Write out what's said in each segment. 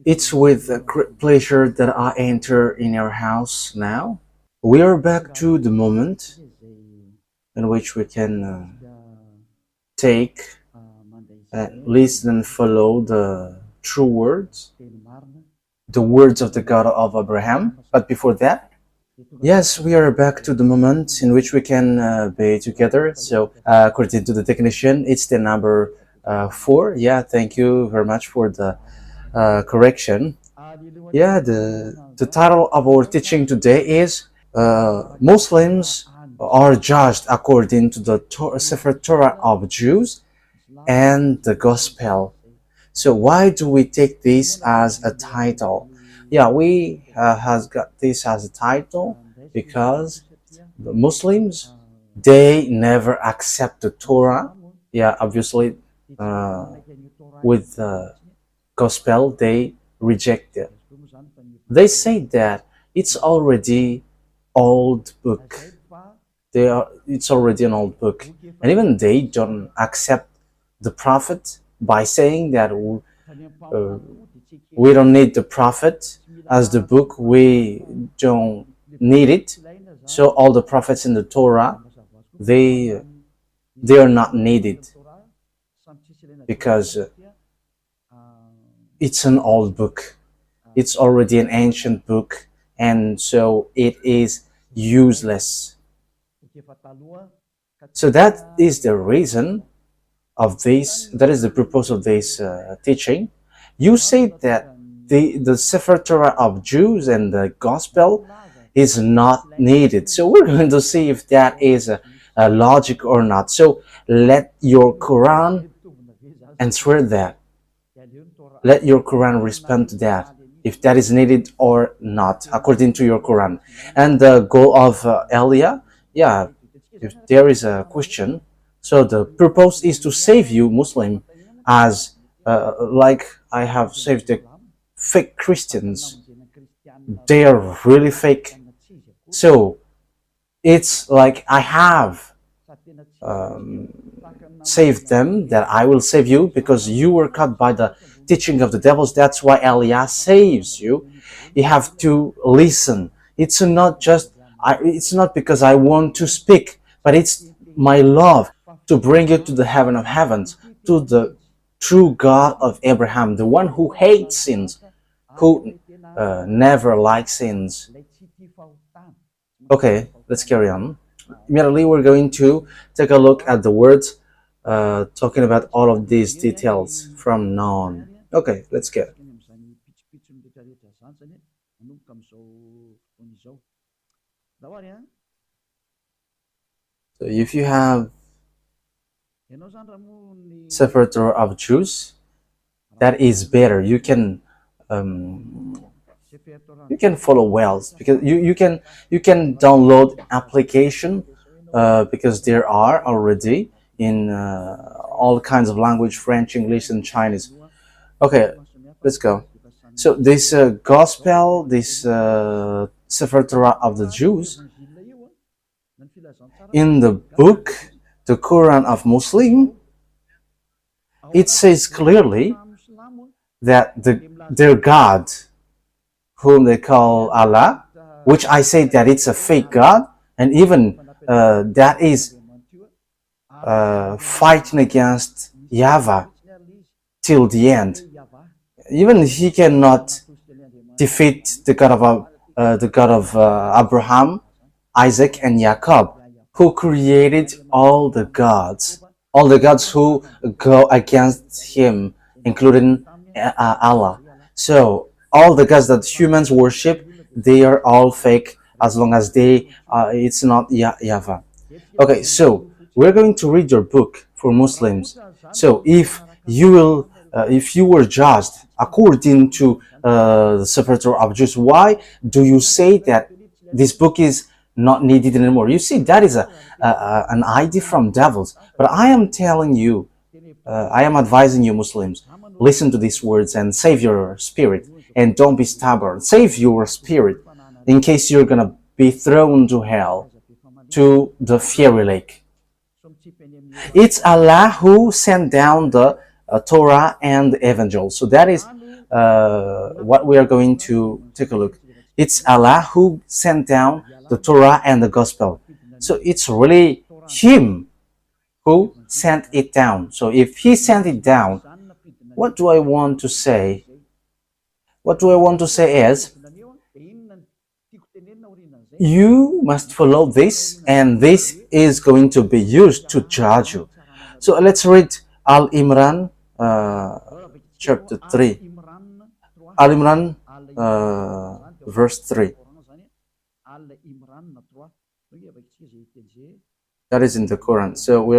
It's with great pleasure that I enter in your house now. We are back to the moment in which we can take and listen and follow the true words, the words of the God of Abraham. But before that, yes, we are back to the moment in which we can be together. So, according to the technician, it's the number 4. Yeah, thank you very much for the correction. Yeah, the title of our teaching today is Muslims are judged according to the Sefer Torah of Jews and the Gospel. So why do we take this as a title? Yeah, we has got this as a title because the Muslims, they never accept the Torah. Yeah, obviously with the Gospel they reject it. They say that it's already old book. It's already an old book, and even they don't accept the prophet by saying that we don't need the prophet as the book. We don't need it. So all the prophets in the Torah, they are not needed because it's an old book. It's already an ancient book, and so it is useless. So that is the reason of this, that is the purpose of this teaching. You say that the Sefer Torah of Jews and the Gospel is not needed. So we're going to see if that is a logic or not. So let your Quran answer that. Let your Quran respond to that, if that is needed or not, according to your Quran. And the goal of Elia, yeah, if there is a question, so the purpose is to save you, Muslim, as like I have saved the fake Christians. They are really fake. So it's like I have saved them, that I will save you because you were caught by the teaching of the devils. That's why Elia saves you. You have to listen. It's not just it's not because I want to speak, but it's my love to bring you to the heaven of heavens, to the true God of Abraham, the one who hates sins, who never likes sins. Okay, let's carry on. Immediately we're going to take a look at the words talking about all of these details from now on. Okay, let's get it. So if you have Sefer Torah of Jews, that is better. You can follow well because you can download application because there are already in all kinds of language, French, English, and Chinese. Okay, let's go. So this gospel, this Sefer Torah of the Jews, in the book, the Quran of Muslim, it says clearly that their God, whom they call Allah, which I say that it's a fake God, and even that is fighting against YAHVAH till the end. Even he cannot defeat the God of Abraham, Isaac, and Jacob, who created all the gods who go against him, including Allah. So all the gods that humans worship, they are all fake as long as it's not YAHVAH. Okay, so we're going to read your book for Muslims. So if you were judged according to the Sefer Torah of Jews, why do you say that this book is not needed anymore? You see, that is an idea from devils. But I am telling you, I am advising you, Muslims, listen to these words and save your spirit, and don't be stubborn. Save your spirit in case you're gonna be thrown to hell, to the fiery lake. It's Allah who sent down the Torah and the Evangel. So that is what we are going to take a look. It's Allah who sent down the Torah and the Gospel. So it's really Him who sent it down. So if He sent it down, what do I want to say? What do I want to say is, you must follow this, and this is going to be used to judge you. So let's read Al Imran chapter 3. Al Imran verse 3. That is in the Quran. So we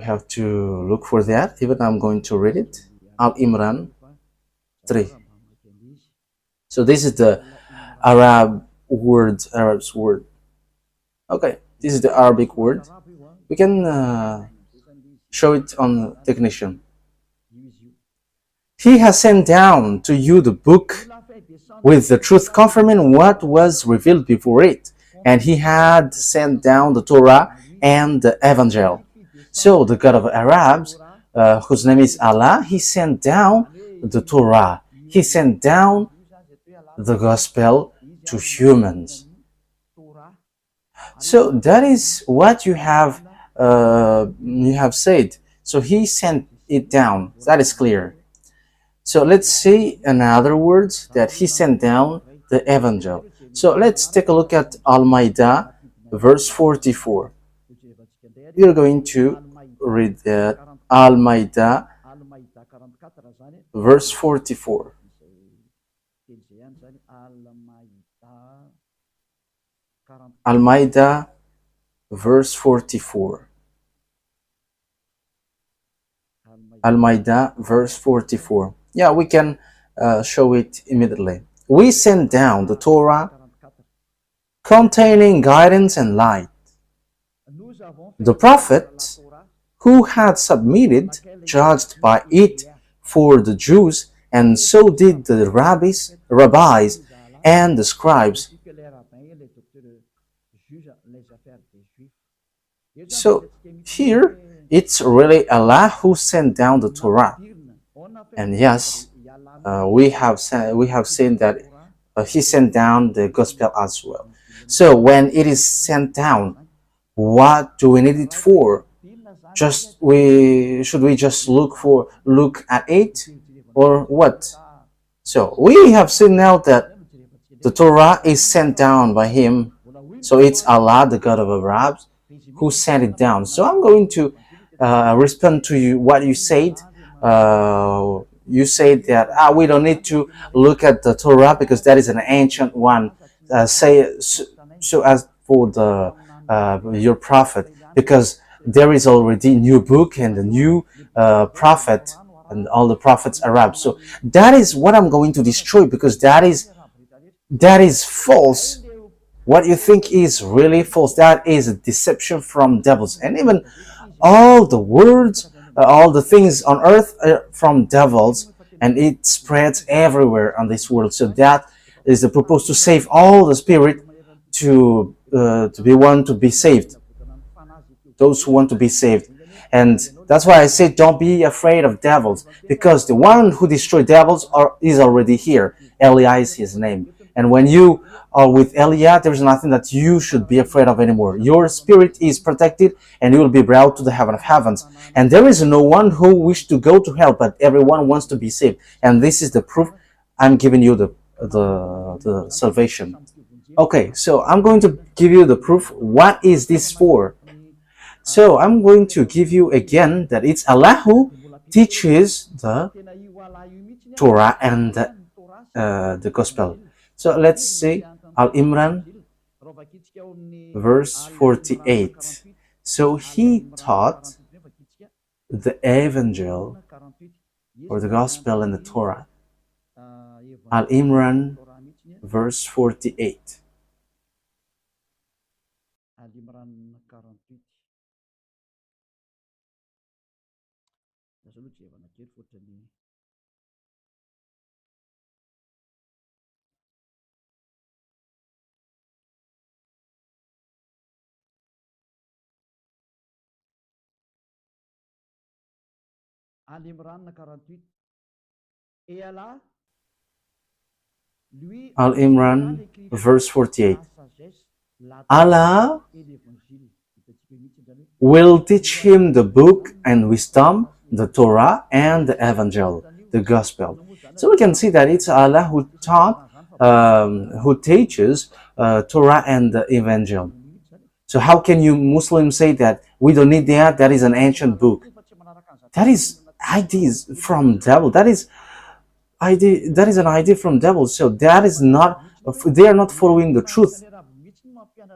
have to look for that. Even I'm going to read it. Al Imran 3. So this is the Arab's word. Okay, this is the Arabic word. We can show it on technician. He has sent down to you the book with the truth confirming what was revealed before it, and he had sent down the Torah and the Evangel. So the God of Arabs, whose name is Allah, He sent down the Torah. He sent down the Gospel to humans. So that is what you have said. So He sent it down. That is clear. So let's see another words that He sent down the Evangel. So let's take a look at Al-Maidah, verse 44. We are going to read that. Al-Maidah, verse 44. Al-Maidah, verse 44. Al-Maidah, verse 44. Yeah, we can show it immediately. We sent down the Torah containing guidance and light. The prophet who had submitted judged by it for the Jews, and so did the rabbis and the scribes. So here it's really Allah who sent down the Torah, and yes, we have seen that He sent down the Gospel as well. So when it is sent down, what do we need it for? Should we just look at it, or what? So we have seen now that the Torah is sent down by Him. So it's Allah, the God of Arabs, who sent it down. So I'm going to respond to you what you said. You said that we don't need to look at the Torah because that is an ancient one. So as for the your prophet, because there is already new book and a new prophet, and all the prophets Arab. So that is what I'm going to destroy, because that is false. What you think is really false, that is a deception from devils. And even all the words, all the things on earth are from devils, and it spreads everywhere on this world. So that is the purpose, to save all the spirit, to be saved, those who want to be saved. And that's why I say don't be afraid of devils, because the one who destroyed devils is already here. Eliah is his name. And when you are with Eliah, there's nothing that you should be afraid of anymore. Your spirit is protected, and you will be brought to the heaven of heavens. And there is no one who wishes to go to hell, but everyone wants to be saved. And this is the proof. I'm giving you the salvation. Okay, so I'm going to give you the proof. What is this for? So I'm going to give you again that it's Allah who teaches the Torah and the Gospel. So let's see Al-Imran, verse 48. So He taught the Evangel, or the Gospel, and the Torah. Al-Imran, verse 48. Al-Imran, verse 48. Allah will teach him the book and wisdom, the Torah and the Evangel, the Gospel. So we can see that it's Allah who who teaches Torah and the Evangel. So how can you Muslims say that we don't need that? That is an ancient book. That is ideas from devil. That is an idea from devil. So that is not. They are not following the truth,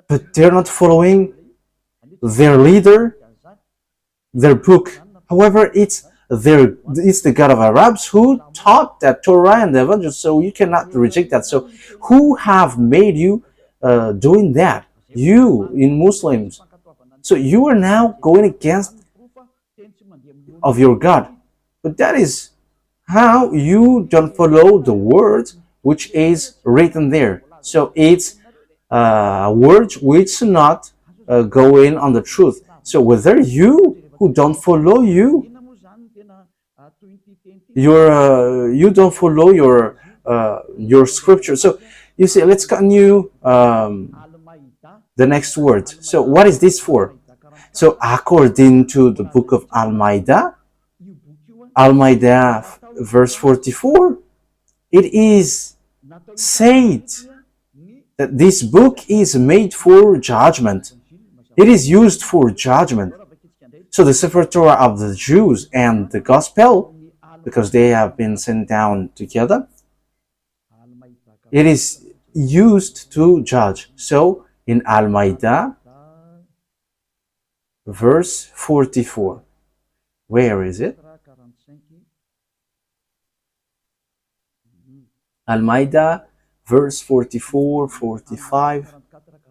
but they are not following their leader, their book. However, it's the God of Arabs who taught that Torah and the Evangel. So you cannot reject that. So who have made you doing that? You in Muslims. So you are now going against of your God. But that is how you don't follow the word which is written there. So it's a word which not going on the truth. So whether you who don't follow you don't follow your scripture. So you see, let's continue the next word. So what is this for? So according to the book of Al-Maidah, verse 44, it is said that this book is made for judgment. It is used for judgment. So the Sefer Torah of the Jews and the Gospel, because they have been sent down together, it is used to judge. So in Al-Maidah, verse 44, where is it? Al-Maidah, verse 44, 45,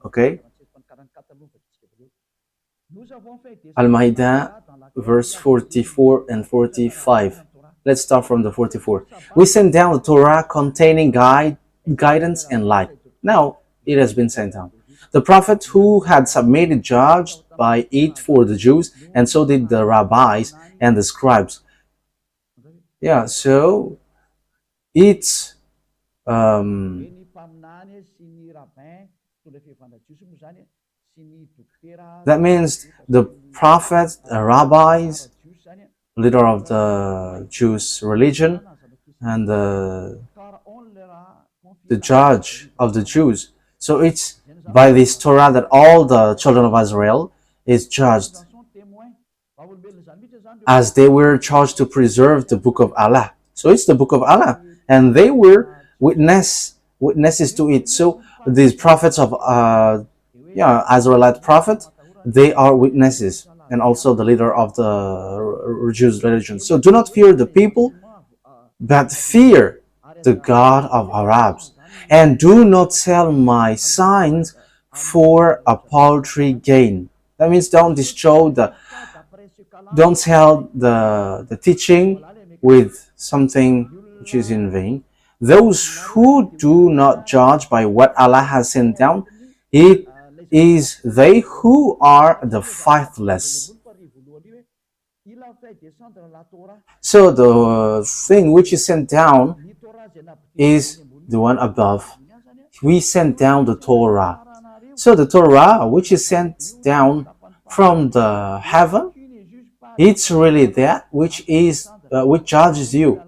okay? Al-Maidah, verse 44 and 45. Let's start from the 44. We sent down the Torah containing guidance and light. Now it has been sent down. The prophet who had submitted judged by it for the Jews, and so did the rabbis and the scribes. Yeah, so it's that means the prophets, the rabbis, leader of the Jewish religion, and the judge of the Jews. So it's by this Torah that all the children of Israel is judged, as they were charged to preserve the book of Allah. So it's the book of Allah, and they were witnesses to it. So these prophets of Israelite prophet, they are witnesses, and also the leader of the Jewish religion. So do not fear the people, but fear the God of Arabs, and do not sell my signs for a paltry gain. That means don't sell the teaching with something which is in vain. Those who do not judge by what Allah has sent down, it is they who are the faithless. So the thing which is sent down is the one above. We sent down the Torah. So the Torah which is sent down from the heaven, it's really that which judges you.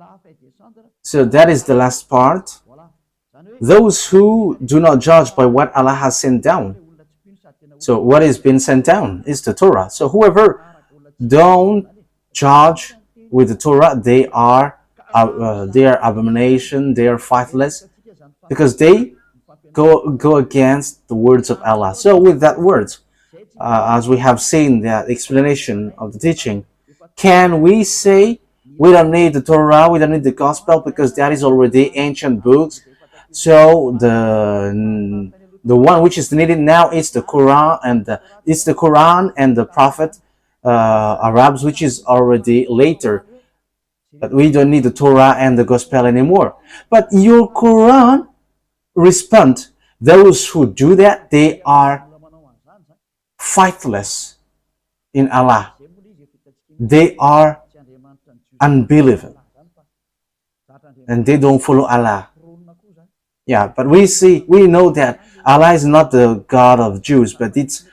So that is the last part. Those who do not judge by what Allah has sent down. So what is being sent down is the Torah. So whoever don't judge with the Torah, they are abomination, they are faithless, because they go against the words of Allah. So with that words, as we have seen the explanation of the teaching, can we say we don't need the Torah, we don't need the Gospel, because that is already ancient books? So the one which is needed now is the Quran, and the Prophet Arabs, which is already later. But we don't need the Torah and the Gospel anymore. But your Quran respond, those who do that, they are faithless in Allah. They are unbelieving. and they don't follow Allah. Yeah, but we know that Allah is not the God of Jews, but it's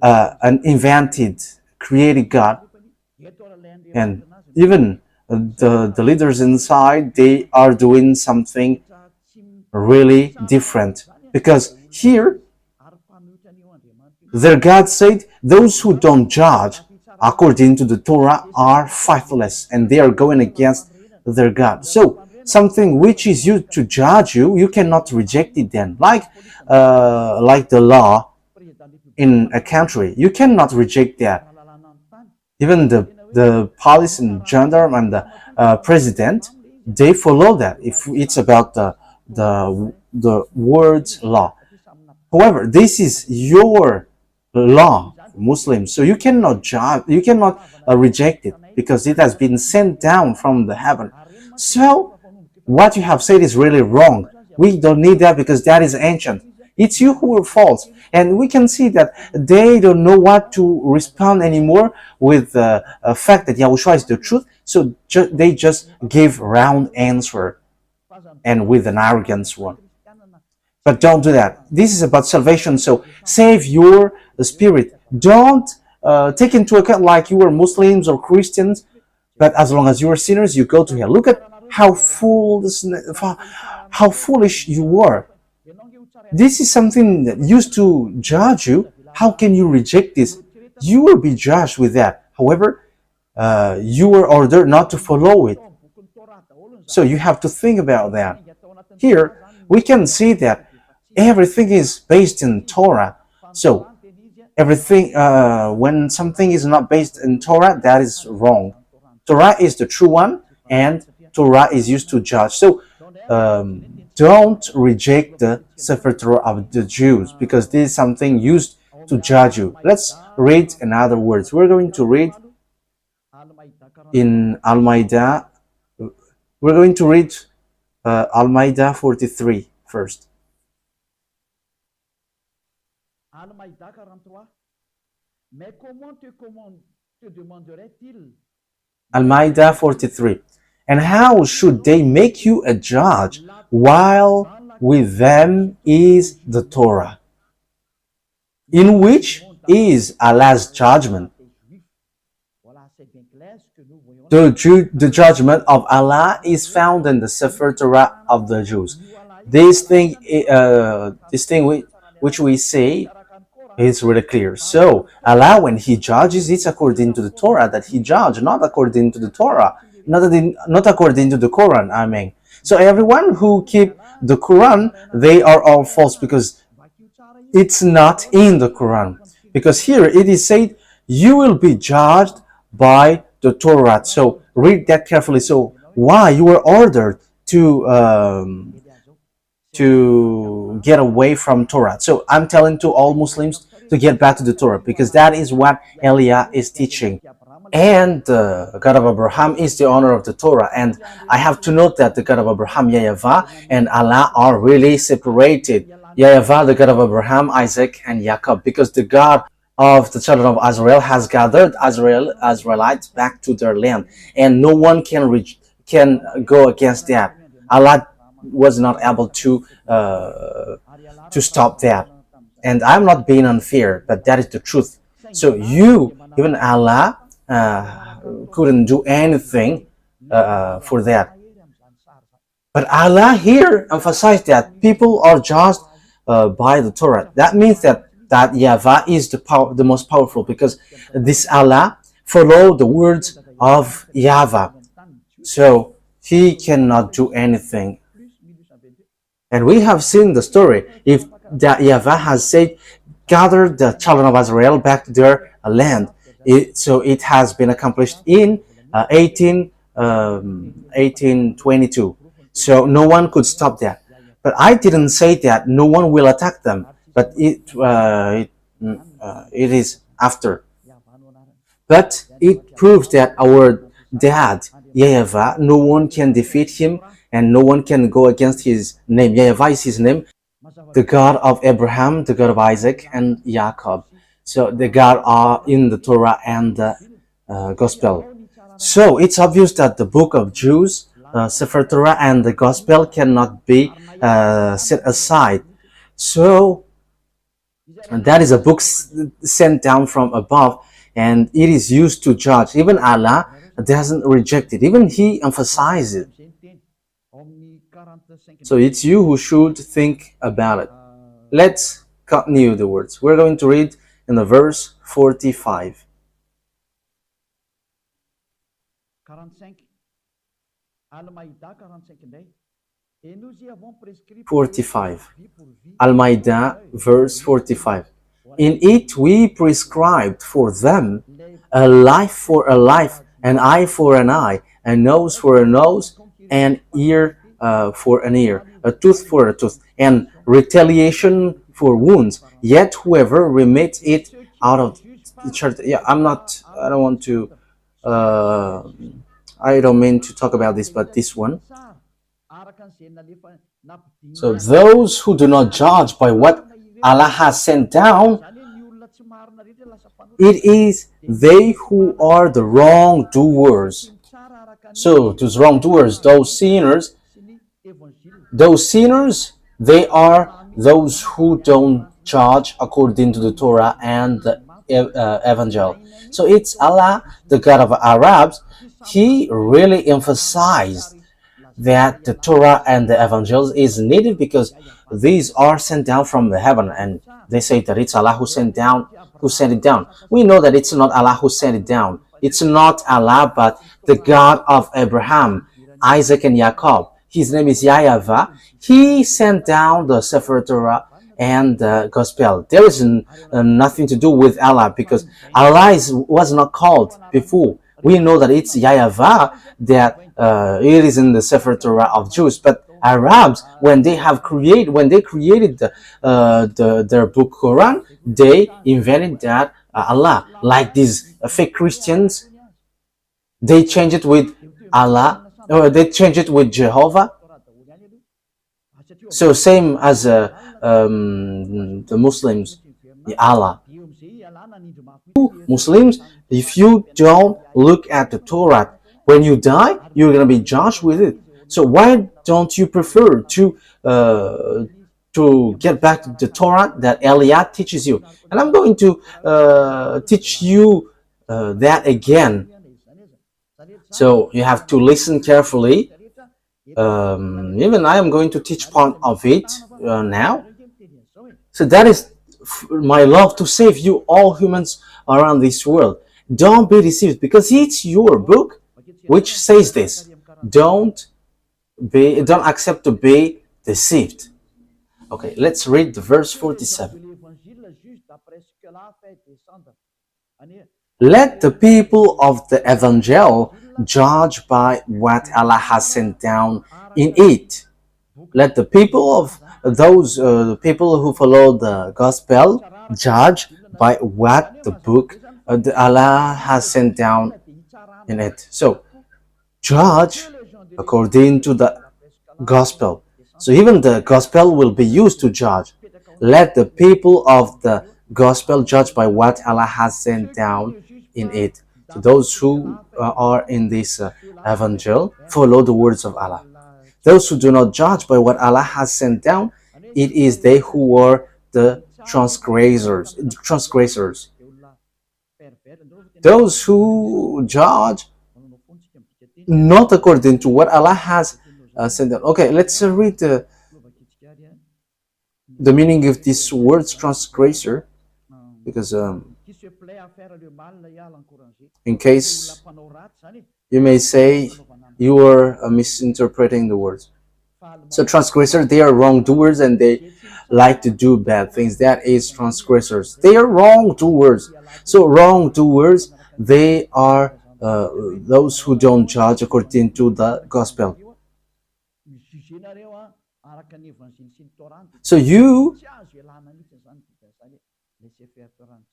an invented, created God. And even the leaders inside, they are doing something really different. Because here, their God said, those who don't judge according to the Torah are faithless, and they are going against their God. So, something which is used to judge you, you cannot reject it then. Like the law in a country, you cannot reject that. Even the police and gendarme and the president, they follow that if it's about the word's law. However, this is your law, Muslims, so you cannot judge, you cannot reject it because it has been sent down from the heaven. So what you have said is really wrong. We don't need that because that is ancient. It's you who are false. And we can see that they don't know what to respond anymore with the fact that Yahushua is the truth. So they just give round answer and with an arrogance one. But don't do that. This is about salvation. So save your spirit. Don't take into account like you are Muslims or Christians, but as long as you are sinners, you go to hell. Look at how foolish you are. This is something that used to judge you. How can you reject this? You will be judged with that. However, you were ordered not to follow it. So you have to think about that. Here, we can see that everything is based in Torah. So everything, when something is not based in Torah, that is wrong. Torah is the true one, and Torah is used to judge. So don't reject the Sefer Torah of the Jews, because this is something used to judge you. Let's read in other words. We're going to read in Al-Maidah. We're going to read Al-Maidah 43 first. Al-Maidah 43. And how should they make you a judge while with them is the Torah, in which is Allah's judgment? The judgment of Allah is found in the Sefer Torah of the Jews. This thing which we say is really clear. So Allah, when He judges, it's according to the Torah that He judges, not according to the Torah, not according to the Quran. I mean, so everyone who keep the Quran, they are all false because it's not in the Quran. Because here it is said, you will be judged by the Torah. So read that carefully. So why you were ordered to get away from Torah? So I'm telling to all Muslims to get back to the Torah, because that is what Elia is teaching. And the God of Abraham is the owner of the Torah. And I have to note that the God of Abraham, YAHVAH, and Allah are really separated. YAHVAH, the God of Abraham, Isaac, and Jacob, because the God of the children of Israel has gathered Israelites back to their land, and no one can go against that. Allah was not able to stop that. And I'm not being unfair, but that is the truth. So even Allah, couldn't do anything for that. But Allah here emphasized that people are judged by the Torah. That means that YAHVAH is the most powerful, because this Allah follow the words of YAHVAH. So He cannot do anything. And we have seen the story. If that YAHVAH has said, gather the children of Israel back to their land. So it has been accomplished in 1822. So no one could stop that. But I didn't say that no one will attack them. But it is after. But it proves that our dad, YAHVAH, no one can defeat him and no one can go against his name. YAHVAH is his name, the God of Abraham, the God of Isaac, and Jacob. So the God are in the Torah and the Gospel. So it's obvious that the book of Jews Sefer Torah and the Gospel cannot be set aside. So that is a book sent down from above, and it is used to judge. Even Allah doesn't reject it. Even He emphasizes it. So it's you who should think about it. Let's continue the words. We're going to read in the verse 45. 45. Al-Ma'idah, verse 45. In it we prescribed for them a life for a life, an eye for an eye, a nose for a nose, an ear for an ear, a tooth for a tooth, and retaliation for wounds. Yet whoever remits it out of the church. Yeah, I don't want to, I don't mean to talk about this, but this one. So those who do not judge by what Allah has sent down, it is they who are the wrongdoers. So those wrongdoers, those sinners, they are those who don't judge according to the Torah and the Evangel. So it's Allah, the God of Arabs. He really emphasized that the Torah and the Evangels is needed because these are sent down from the heaven, and they say that it's Allah who sent it down. We know that it's not Allah who sent it down. It's not Allah, but the God of Abraham, Isaac, and Jacob. His name is YAHVAH. He sent down the Sefer Torah and the Gospel. There is nothing to do with Allah, because Allah was not called before. We know that it's YAHVAH, that it is in the Sefer Torah of Jews, but Arabs, when they created their book Quran, they invented that Allah. Like these fake Christians, they change it with Allah, or they change it with Jehovah. So same as the Muslims, Allah. Muslims, if you don't look at the Torah, when you die, you're going to be judged with it. So why don't you prefer to get back to the Torah that Eliot teaches you? And I'm going to teach you that again. So you have to listen carefully. Even I am going to teach part of it now. So that is my love, to save you all humans around this world. Don't be deceived, because it's your book which says this. Don't accept to be deceived. Okay, let's read the verse 47. Let the people of the Evangel judge by what Allah has sent down in it. Let the people of those people who follow the Gospel judge by what the book Allah has sent down in it. So judge according to the Gospel. So even the Gospel will be used to judge. Let the people of the Gospel judge by what Allah has sent down in it. So those who are in this Evangel follow the words of Allah. Those who do not judge by what Allah has sent down, it is they who are the transgressors. Those who judge not according to what Allah has sent down. Okay, let's read the meaning of this word transgressor, because in case you may say you are misinterpreting the words. So transgressors, they are wrongdoers and they like to do bad things. That is transgressors. They are wrongdoers. So wrongdoers, they are those who don't judge according to the Gospel. So you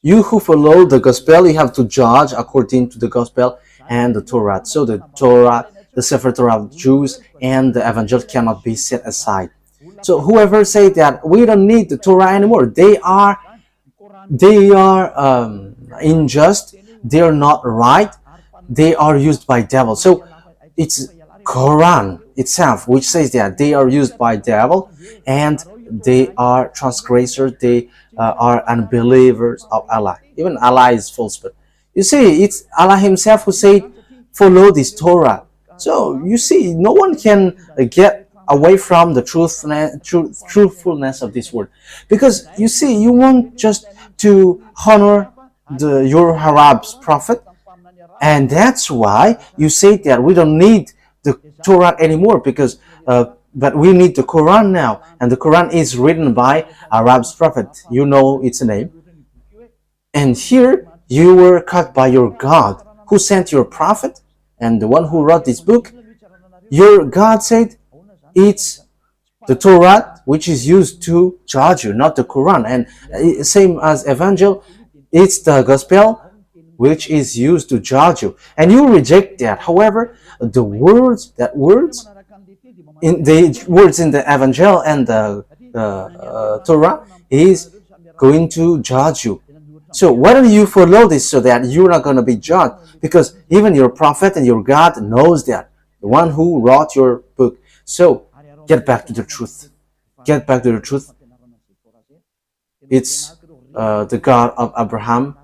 who follow the Gospel, you have to judge according to the Gospel and the Torah. So the Torah, the Sefer Torah of Jews and the Evangel cannot be set aside. So whoever say that we don't need the Torah anymore, they are unjust, they are not right, they are used by devil. So it's Quran itself, which says that they are used by devil and they are transgressors, they are unbelievers of Allah. Even Allah is false, but you see, it's Allah Himself who said, "Follow this Torah." So you see, no one can get away from the truthfulness of this word, because you see, you want just to honor your Arab's prophet, and that's why you say that we don't need the Torah anymore, because but we need the Quran now, and the Quran is written by Arab's prophet. You know its name, and here you were cut by your God, who sent your prophet, and the one who wrote this book. Your God said it's the Torah which is used to judge you, not the Quran. And same as Evangel, it's the Gospel which is used to judge you, and you reject that. However, the words in the Evangel and the Torah is going to judge you. So why don't you follow this, so that you're not going to be judged? Because even your prophet and your God knows that, the one who wrote your book. So get back to the truth. Get back to the truth. It's the God of Abraham,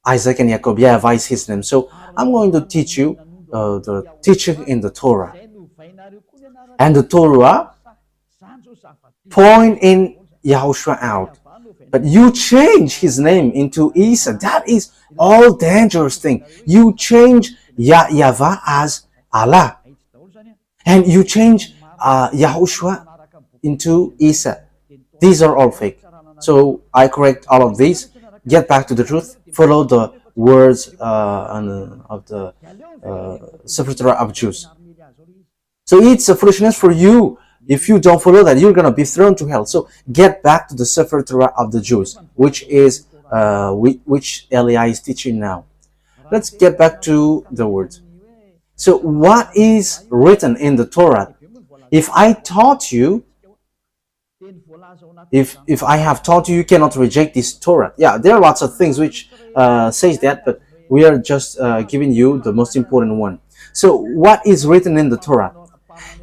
Isaac, and Jacob. YAHVAH is his name. So I'm going to teach you the teaching in the Torah. And the Torah point in YAHOSHUAH out. But you change his name into Isa. That is all dangerous thing. You change YAHVAH as Allah. And you change YAHOSHUAH into Isa. These are all fake. So I correct all of these. Get back to the truth. Follow the words of the Sefer Torah of Jews. So it's a foolishness for you. If you don't follow that, you're going to be thrown to hell. So get back to the Sefer Torah of the Jews, which is which Eli is teaching now. Let's get back to the words. So what is written in the Torah? If I taught you, if I have taught you, you cannot reject this Torah. Yeah, there are lots of things which says that, but we are just giving you the most important one. So what is written in the Torah?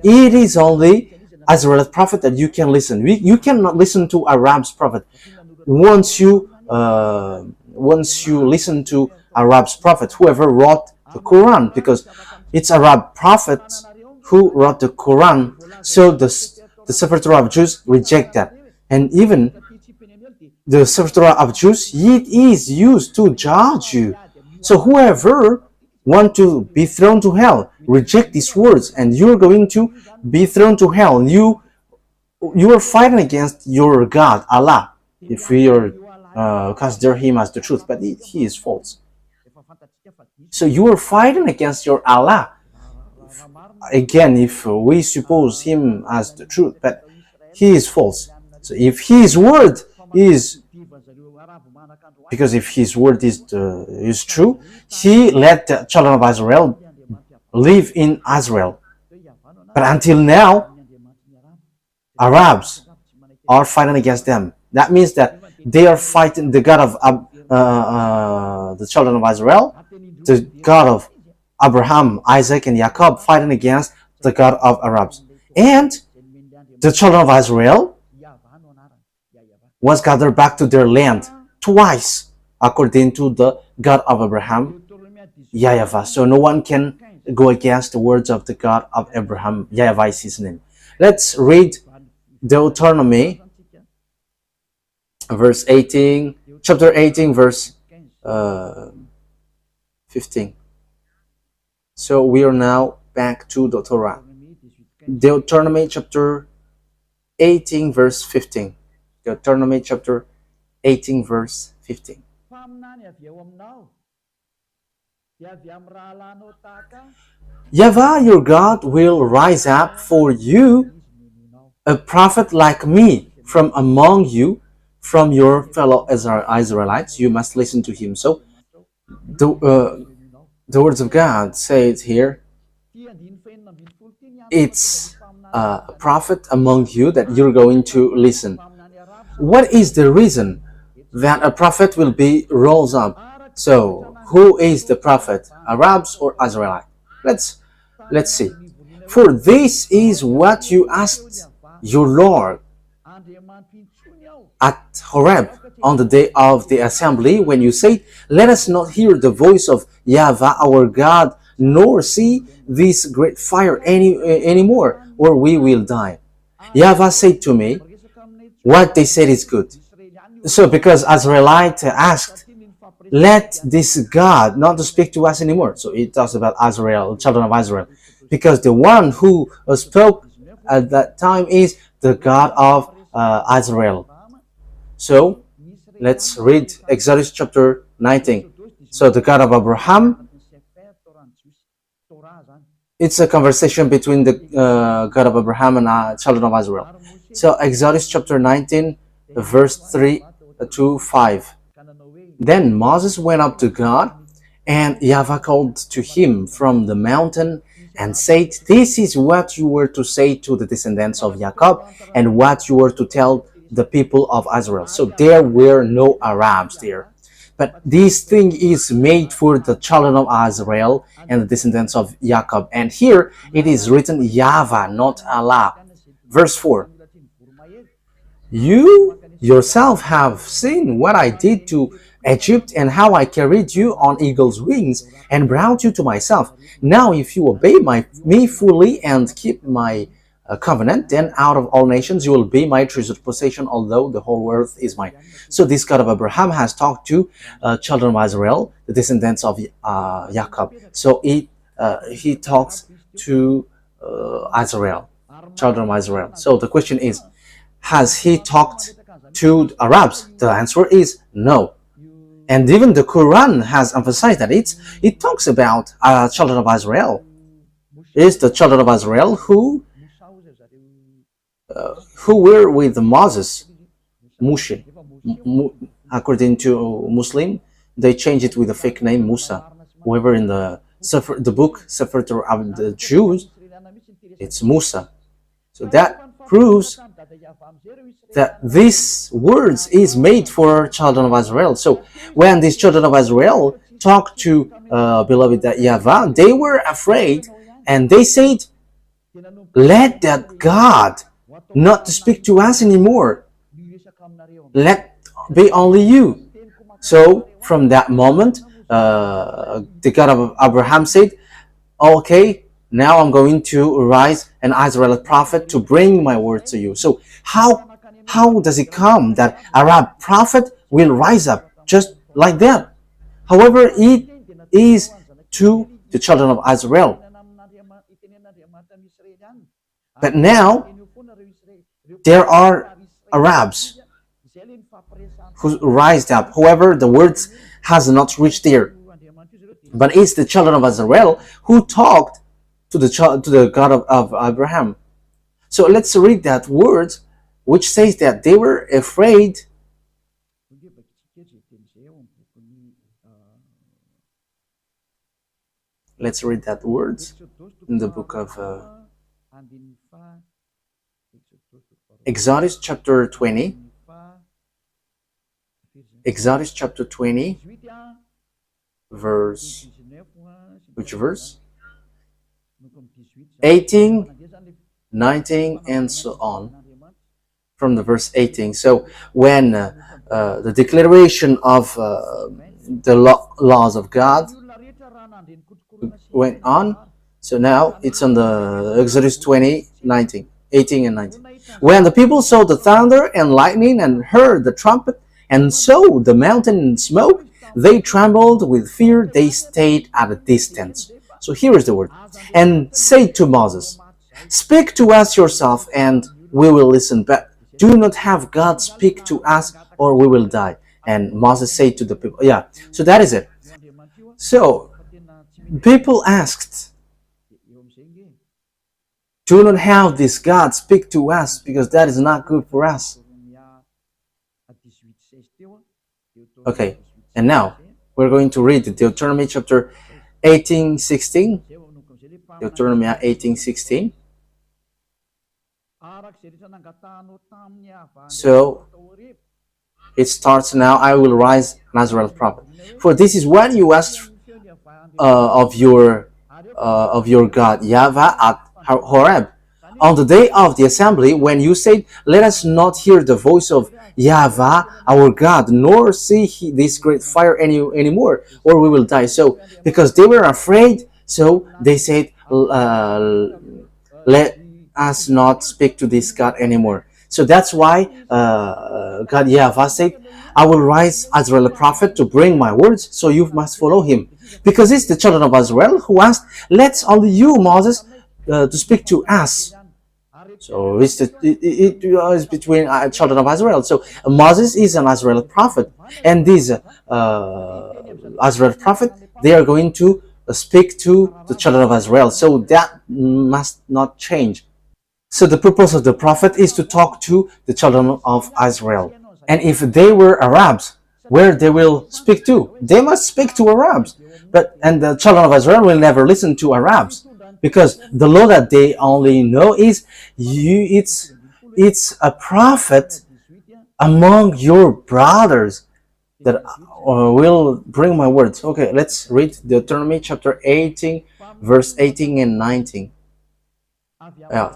It is only Israel's prophet that you can listen. You cannot listen to Arab's prophet. Once you listen to Arab's prophet, whoever wrote the Quran, because it's Arab prophets who wrote the Quran. So the Sefer Torah of Jews reject that. And even the Sefer Torah of Jews, it is used to judge you. So whoever want to be thrown to hell, reject these words, and you're going to be thrown to hell. And you are fighting against your God, Allah, if we are consider him as the truth, but he is false. So you are fighting against your Allah. Again, if we suppose him as the truth, but he is false. So if his word is, because if his word is true, he let the children of Israel live in Israel. But until now, Arabs are fighting against them. That means that they are fighting the God of the children of Israel, the God of Abraham, Isaac, and Jacob, fighting against the God of Arabs. And the children of Israel was gathered back to their land twice, according to the God of Abraham, YAHVAH. So no one can go against the words of the God of Abraham. YAHVAH is his name. Let's read Deuteronomy, verse 18, chapter 18, verse 15. So we are now back to the Torah. Deuteronomy chapter 18, verse 15. Deuteronomy chapter 18, verse 15. YAHVAH your God will rise up for you a prophet like me from among you, from your fellow Israelites. You must listen to him. So the words of God say it here. It's a prophet among you that you're going to listen. What is the reason that a prophet will be rose up? So who is the prophet? Arabs or Israelites? Let's Let's see. For this is what you asked your Lord at Horeb on the day of the assembly, when you said, let us not hear the voice of YAHVAH our God, nor see this great fire anymore, or we will die. YAHVAH said to me, what they said is good. So because Israelite asked, let this God not to speak to us anymore. So it talks about Israel, children of Israel, because the one who spoke at that time is the God of Israel. So let's read Exodus chapter 19. So the God of Abraham, it's a conversation between the God of Abraham and children of Israel. So Exodus chapter 19, verse 3 to 5. Then Moses went up to God, and YAHVAH called to him from the mountain and said, this is what you were to say to the descendants of Jacob, and what you were to tell the people of Israel. So there were no Arabs there. But this thing is made for the children of Israel and the descendants of Jacob. And here it is written YAHVAH, not Allah. Verse 4. You yourself have seen what I did to Egypt, and how I carried you on eagle's wings and brought you to myself. Now if you obey me fully and keep my covenant, then out of all nations you will be my treasured possession, although the whole earth is mine. So this God of Abraham has talked to children of Israel, the descendants of Jacob. So he talks to Israel, children of Israel. So the question is, has he talked to Arabs? The answer is no. And even the Quran has emphasized that it talks about children of Israel. It's the children of Israel who were with Moses, Moshe. According to Muslim, they changed it with a fake name, Musa. However, in the book Sefer of the Jews, it's Musa. So that proves that these words is made for children of Israel. So when these children of Israel talked to beloved YAHVAH, they were afraid, and they said, let that God not to speak to us anymore. Let be only you. So from that moment, the God of Abraham said, okay, now I'm going to rise an Israelite prophet to bring my word to you. So how does it come that Arab prophet will rise up just like that? However, it is to the children of Israel. But now there are Arabs who rise up. However, the words has not reached there. But it's the children of Israel who talked to the God of Abraham. So let's read that word, which says that they were afraid. Let's read that word in the book of Exodus chapter 20. Exodus chapter 20, verse, which verse? 18, 19, and so on. From the verse 18. So when the declaration of the laws of God went on, so now it's on the Exodus 20, 19, 18 and 19. When the people saw the thunder and lightning and heard the trumpet and saw the mountain in smoke, they trembled with fear. They stayed at a distance. So here is the word. And said to Moses, speak to us yourself, and we will listen, but do not have God speak to us, or we will die. And Moses said to the people, yeah, so that is it. So people asked, do not have this God speak to us, because that is not good for us. Okay, and now we're going to read Deuteronomy chapter 18:16. Deuteronomy 18:16. So it starts now. I will rise an Israelite prophet. For this is what you asked of your of your God YAHVAH at Horeb. On the day of the assembly, when you said, "Let us not hear the voice of YAHVAH, our God, nor see this great fire anymore, or we will die." So, because they were afraid, so they said, "Let us not speak to this God anymore." So that's why God YAHVAH said, "I will rise Israel a prophet to bring my words, so you must follow him." Because it's the children of Israel who asked, "Let's only you, Moses, to speak to us." So it is between children of Israel. So Moses is an Israeli prophet, and this Israeli prophet, they are going to speak to the children of Israel. So that must not change. So the purpose of the prophet is to talk to the children of Israel. And if they were Arabs, where they will speak to? They must speak to Arabs. And the children of Israel will never listen to Arabs, because the law that they only know is it's a prophet among your brothers that will bring my words. Okay, let's read Deuteronomy chapter 18, verse 18 and 19.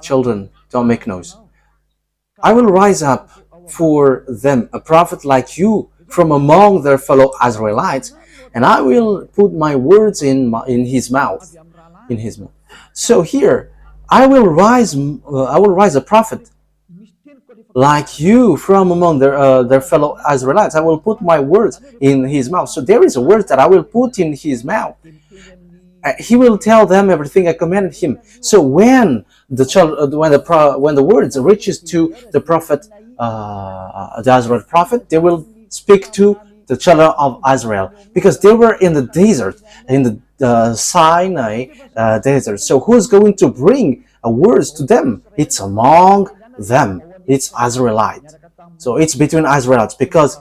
Children, don't make noise. "I will rise up for them a prophet like you from among their fellow Israelites, and I will put my words in his mouth." So here, I will rise a prophet like you from among their fellow Israelites. I will put my words in his mouth. So there is a word that I will put in his mouth. He will tell them everything I commanded him. So when the words reaches to the prophet, the Israel prophet, they will speak to the children of Israel, because they were in the desert, in the Sinai desert. So who's going to bring words to them? It's among them. It's Israelite. So it's between Israelites, because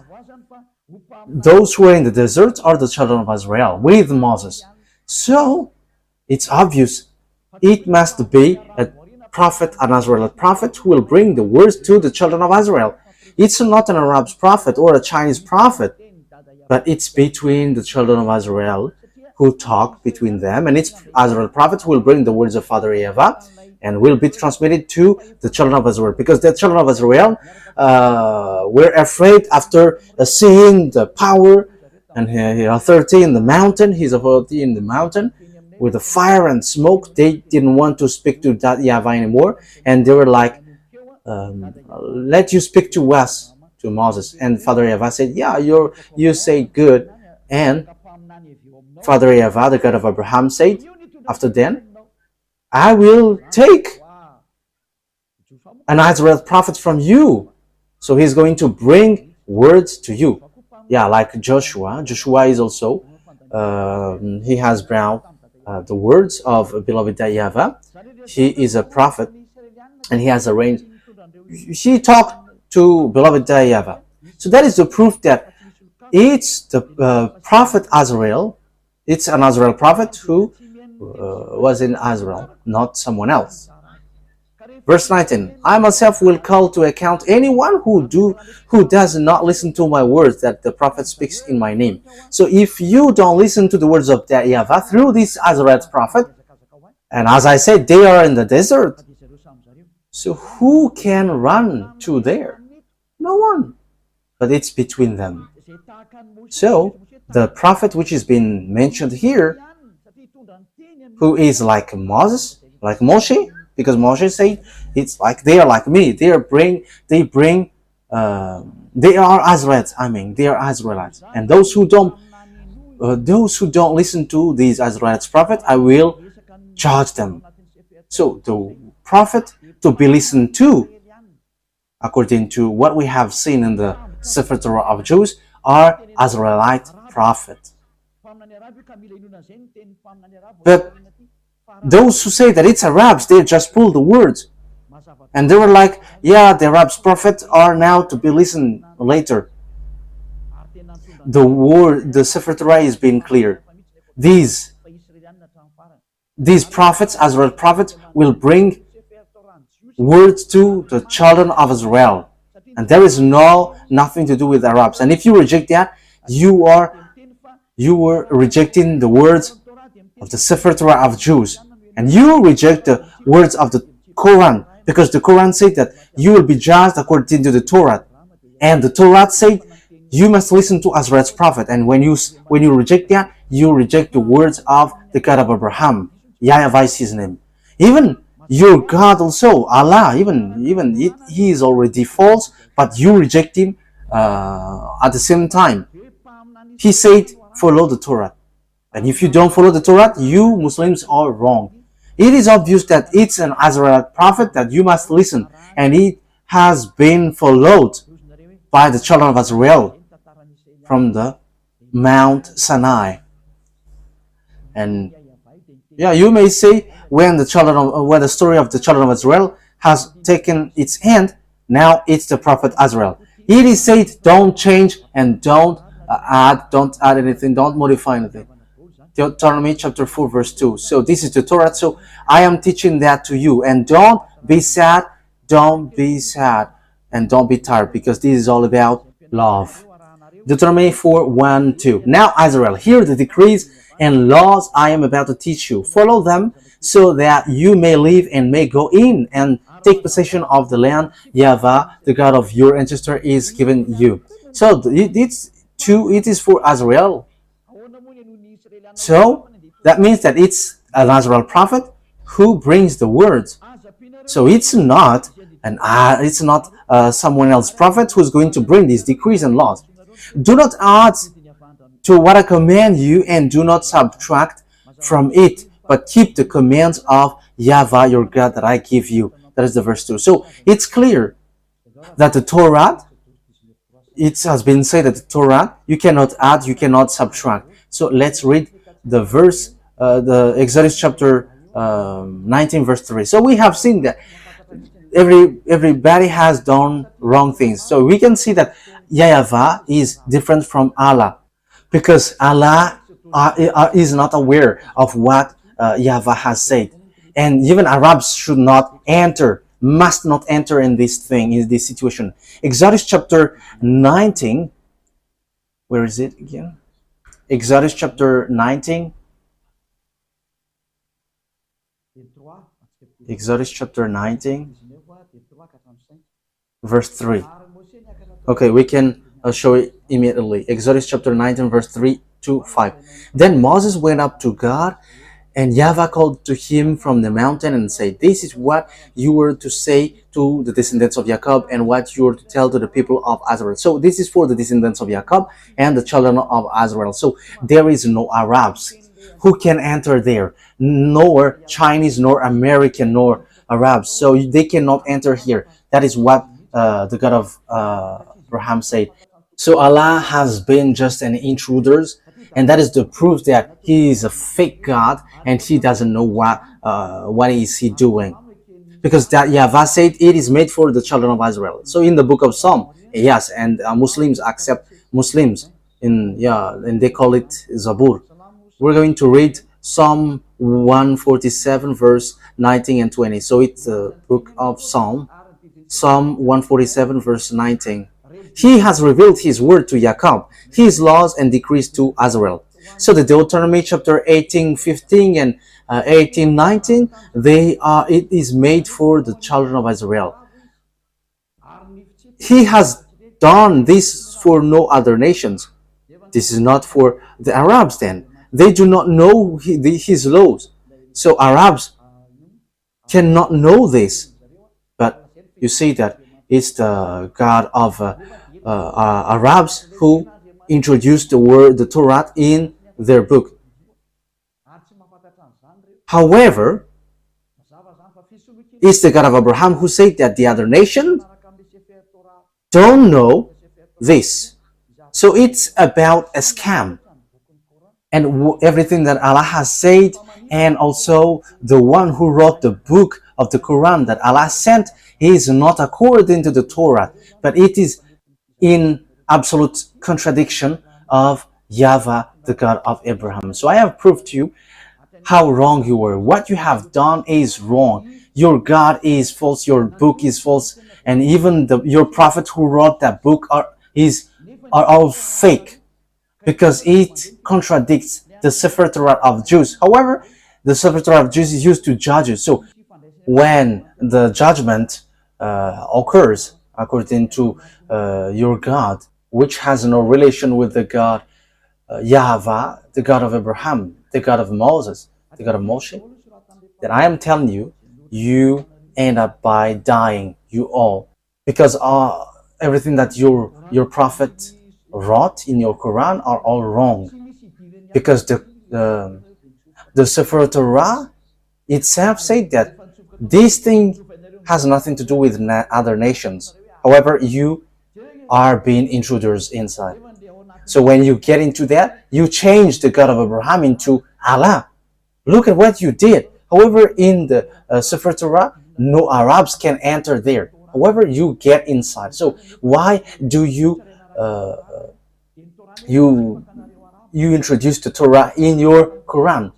those who are in the desert are the children of Israel with Moses. So it's obvious it must be a prophet, an Israelite prophet, who will bring the words to the children of Israel. It's not an Arab prophet or a Chinese prophet, but it's between the children of Israel, who talk between them, and it's Israel prophet who will bring the words of Father YAHVAH and will be transmitted to the children of Israel, because the children of Israel were afraid after seeing the power and authority in the mountain, his authority in the mountain with the fire and smoke. They didn't want to speak to that YAHVAH anymore, and they were like, "Let you speak to us," to Moses. And Father YAHVAH said, "Yeah, you say good." And Father YAHVAH, the God of Abraham, said, after then, "I will take an Israel prophet from you, so he's going to bring words to you." Yeah, like Joshua. Joshua is also, he has brought the words of beloved YAHVAH. He is a prophet, and he has arranged, he talked to beloved YAHVAH. So that is the proof that it's the prophet Azrael. It's an Israel prophet who was in Israel, not someone else. Verse 19, "I myself will call to account anyone who does not listen to my words that the prophet speaks in my name." So if you don't listen to the words of YAHVAH through this Israel prophet, and as I said, they are in the desert, so who can run to there? No one. But it's between them. So the prophet which is being mentioned here, who is like Moses, like Moshe, because Moshe said, it's like they are like me. They are Israelites. They are Israelites. And those who don't listen to these Israelites prophet, I will judge them. So the prophet to be listened to, according to what we have seen in the Sefer Torah of Jews, are Israelite prophets. But those who say that it's Arabs, they just pull the words. And they were like, yeah, the Arabs prophets are now to be listened later. The Sefer Torah is being clear. These prophets, Israel prophets, will bring words to the children of Israel. And there is nothing to do with Arabs. And if you reject that, you are rejecting the words of the Sefer Torah of Jews, and you reject the words of the Quran, because the Quran said that you will be judged according to the Torah, and the Torah said you must listen to Azrael's prophet. And when you reject that, you reject the words of the God of Abraham. YAHVAH is his name. Even your God also, Allah, even he is already false, but you reject him at the same time. He said, follow the Torah. And if you don't follow the Torah, you Muslims are wrong. It is obvious that it's an Azraelite prophet that you must listen, and it has been followed by the children of Israel from the Mount Sinai. And yeah, you may say, when the story of the children of Israel has taken its end, now it's the prophet Azrael. It is said, don't change and don't add anything, don't modify anything. Deuteronomy chapter 4 verse 2. So this is the Torah. So I am teaching that to you. And don't be sad, and don't be tired, because this is all about love. Deuteronomy 4, 1, 2. Now Israel, hear the decrees and laws I am about to teach you. Follow them, so that you may live and may go in and take possession of the land YAHVAH, the God of your ancestor, is given you. So it is for Israel. So that means that it's an Azrael prophet who brings the words. So it's not someone else prophet who's going to bring these decrees and laws. Do not add to what I command you, and do not subtract from it, but keep the commands of YAHVAH your God that I give you. That is the verse 2. So it's clear that the Torah, it has been said that the Torah, you cannot add, you cannot subtract. So let's read the verse, the Exodus chapter 19 verse 3. So we have seen that everybody has done wrong things. So we can see that YAHVAH is different from Allah, because Allah is not aware of what YAHVAH has said. And even Arabs should not enter, must not enter in this situation. Exodus chapter 19, where is it again? Exodus chapter 19. Exodus chapter 19, verse 3. Okay, we can show it immediately. Exodus chapter 19, verse 3 to 5. Then Moses went up to God, and YAHVAH called to him from the mountain and said, this is what you were to say to the descendants of Jacob, and what you were to tell to the people of Israel. So this is for the descendants of Jacob and the children of Israel. So there is no Arabs who can enter there, nor Chinese, nor American, nor Arabs. So they cannot enter here. That is what the God of Abraham said. So Allah has been just an intruder, and that is the proof that he is a fake God, and he doesn't know what is he doing. Because that YAHVAH said it is made for the children of Israel. So in the book of Psalm, yes, and Muslims accept Muslims and they call it Zabur. We're going to read Psalm 147 verse 19 and 20. So it's the book of Psalm 147 verse 19. He has revealed his word to Jacob, his laws and decrees to Israel. So the Deuteronomy chapter 18:15 and 18:19, it is made for the children of Israel. He has done this for no other nations. This is not for the Arabs then. They do not know his laws. So Arabs cannot know this. But you see that it's the God of Arabs who introduced the Torah in their book. However, it's the God of Abraham who said that the other nations don't know this. So it's about a scam. And everything that Allah has said, and also the one who wrote the book of the Quran that Allah sent, is not according to the Torah, but it is in absolute contradiction of YAHVAH, the God of Abraham. So I have proved to you how wrong you were. What you have done is wrong. Your God is false, your book is false, and even your prophet who wrote that book are all fake, because it contradicts the Sefer Torah of Jews. However, the Sefer Torah of Jews is used to judge you. So when the judgment occurs according to your God, which has no relation with the God YAHVAH, the God of Abraham, the God of Moses, the God of Moshe, then I am telling you, you end up by dying, you all, because everything that your prophet wrote in your Quran are all wrong, because the Sefer Torah itself said that this thing has nothing to do with other nations. However, you are being intruders inside. So when you get into that, you change the God of Abraham into Allah. Look at what you did. However, in the Sefer Torah, no Arabs can enter there. However, you get inside. So why do you introduce the Torah in your Quran?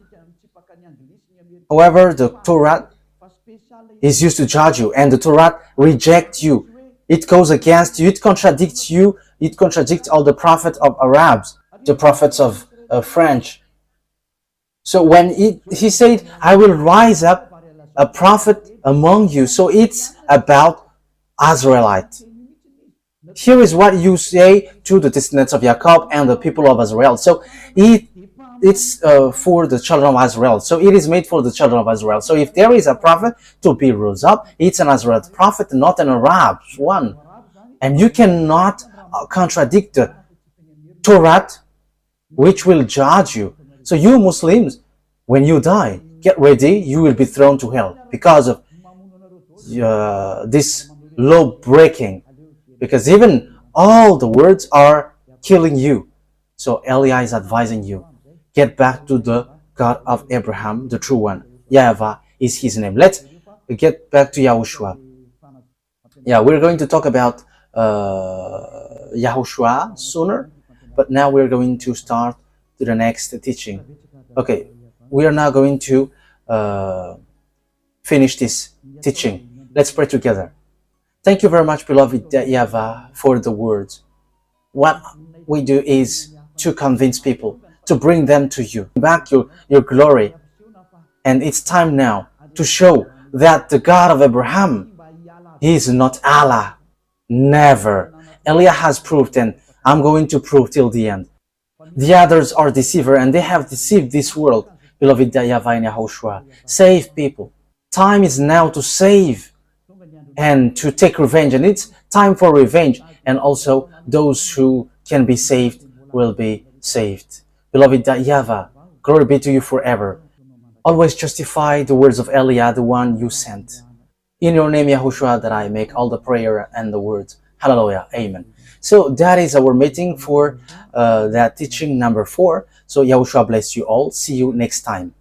However, the Torah is used to judge you, and the Torah rejects you. It goes against you. It contradicts you. It contradicts all the prophets of Arabs, the prophets of French. So when he said, I will rise up a prophet among you. So it's about Israelite. Here is what you say to the descendants of Jacob and the people of Israel. So it's for the children of Israel. So it is made for the children of Israel. So if there is a prophet to be rose up, it's an Israelite prophet, not an Arab one. And you cannot contradict the Torah, which will judge you. So you Muslims, when you die, get ready, you will be thrown to hell because of this law breaking. Because even all the words are killing you. So Elia is advising you, get back to the God of Abraham, the true one. YAHVAH is his name. Let's get back to YAHOSHUAH. Yeah, we're going to talk about YAHOSHUAH sooner, but now we're going to start to the next teaching. Okay, we are now going to finish this teaching. Let's pray together. Thank you very much, beloved YAHVAH, for the words. What we do is to convince people, to bring them to you, back your glory. And it's time now to show that the God of Abraham, he is not Allah. Never. Elia has proved, and I'm going to prove till the end. The others are deceiver, and they have deceived this world. Beloved YAHVAH and YAHOSHUAH, save people. Time is now to save and to take revenge, and it's time for revenge, and also those who can be saved will be saved. Beloved YAHVAH, glory be to you forever. Always justify the words of Elia, the one you sent. In your name, YAHOSHUAH, that I make all the prayer and the words. Hallelujah. Amen. So that is our meeting for that teaching number 4. So YAHOSHUAH bless you all. See you next time.